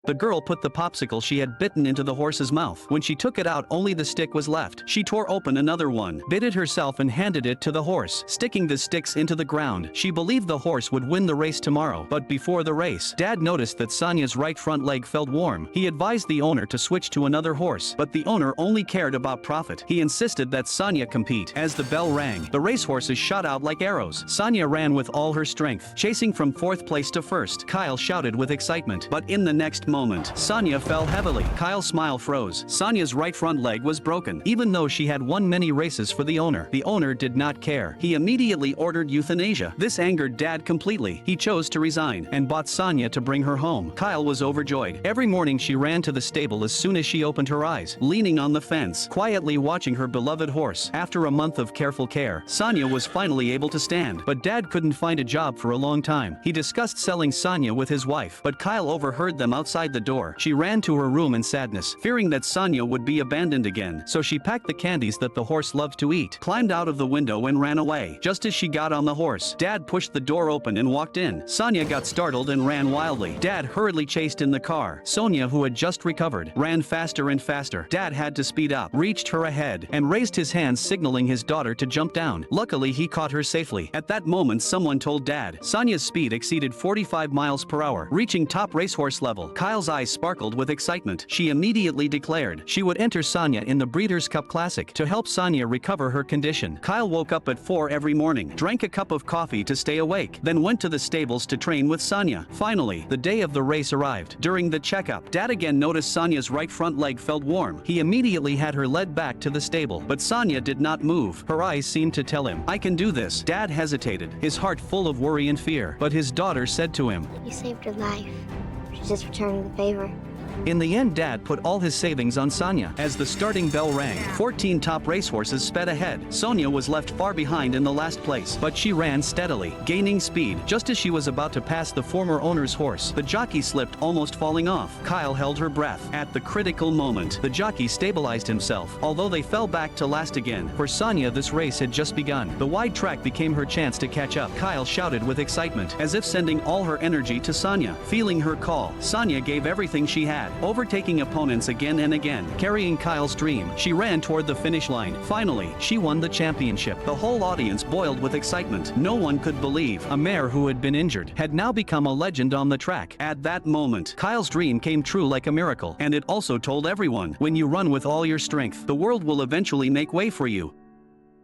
The girl put the popsicle she had bitten into the horse's mouth. When she took it out, only the stick was left. She tore open another one, bit it herself and handed it to the horse, sticking the sticks into the ground. She believed the horse would win the race tomorrow. But before the race, Dad noticed that Sonia's right front leg felt warm. He advised the owner to switch to another horse, but the owner only cared about profit. He insisted that Sonia compete. As the bell rang, the racehorses shot out like arrows. Sonia ran with all her strength, chasing from fourth place to first. Kyle shouted with excitement, but in the next moment, Sonia fell heavily. Kyle's smile froze. Sonia's right front leg was broken. Even though she had won many races for the owner did not care. He immediately ordered euthanasia. This angered Dad completely. He chose to resign and bought Sonia to bring her home. Kyle was overjoyed. Every morning she ran to the stable as soon as she opened her eyes, leaning on the fence, quietly watching her beloved horse. After a month of careful care, Sonia was finally able to stand. But Dad couldn't find a job for a long time. He discussed selling Sonia with his wife, but Kyle overheard them outside the door. She ran to her room in sadness, fearing that Sonia would be abandoned again. So she packed the candies that the horse loved to eat, climbed out of the window and ran away. Just as she got on the horse, Dad pushed the door open and walked in. Sonia got startled and ran wildly. Dad hurriedly chased in the car. Sonia, who had just recovered, ran faster and faster. Dad had to speed up, reached her ahead, and raised his hands signaling his daughter to jump down. Luckily, he caught her safely. At that moment, someone told Dad. Sonia's speed exceeded 45 miles per hour, reaching top racehorse level. Kyle's eyes sparkled with excitement. She immediately declared she would enter Sonia in the Breeders' Cup Classic to help Sonia recover her condition. Kyle woke up at 4 every morning, drank a cup of coffee to stay awake, then went to the stables to train with Sonia. Finally, the day of the race arrived. During the checkup, Dad again noticed Sonia's right front leg felt warm. He immediately had her led back to the stable, but Sonia did not move. Her eyes seemed to tell him, "I can do this." Dad hesitated, his heart full of worry and fear, but his daughter said to him, You saved her life. She's just returning the favor. In the end, Dad put all his savings on Sonia. As the starting bell rang, 14 top racehorses sped ahead. Sonia was left far behind in the last place, but she ran steadily, gaining speed. Just as she was about to pass the former owner's horse, the jockey slipped, almost falling off. Kyle held her breath. At the critical moment, the jockey stabilized himself, although they fell back to last again. For Sonia, this race had just begun. The wide track became her chance to catch up. Kyle shouted with excitement, as if sending all her energy to Sonia. Feeling her call, Sonia gave everything she had, overtaking opponents again and again. Carrying Kyle's dream, she ran toward the finish line. Finally, she won the championship. The whole audience boiled with excitement. No one could believe a mare who had been injured had now become a legend on the track. At that moment, Kyle's dream came true like a miracle, and it also told everyone, when you run with all your strength, the world will eventually make way for you.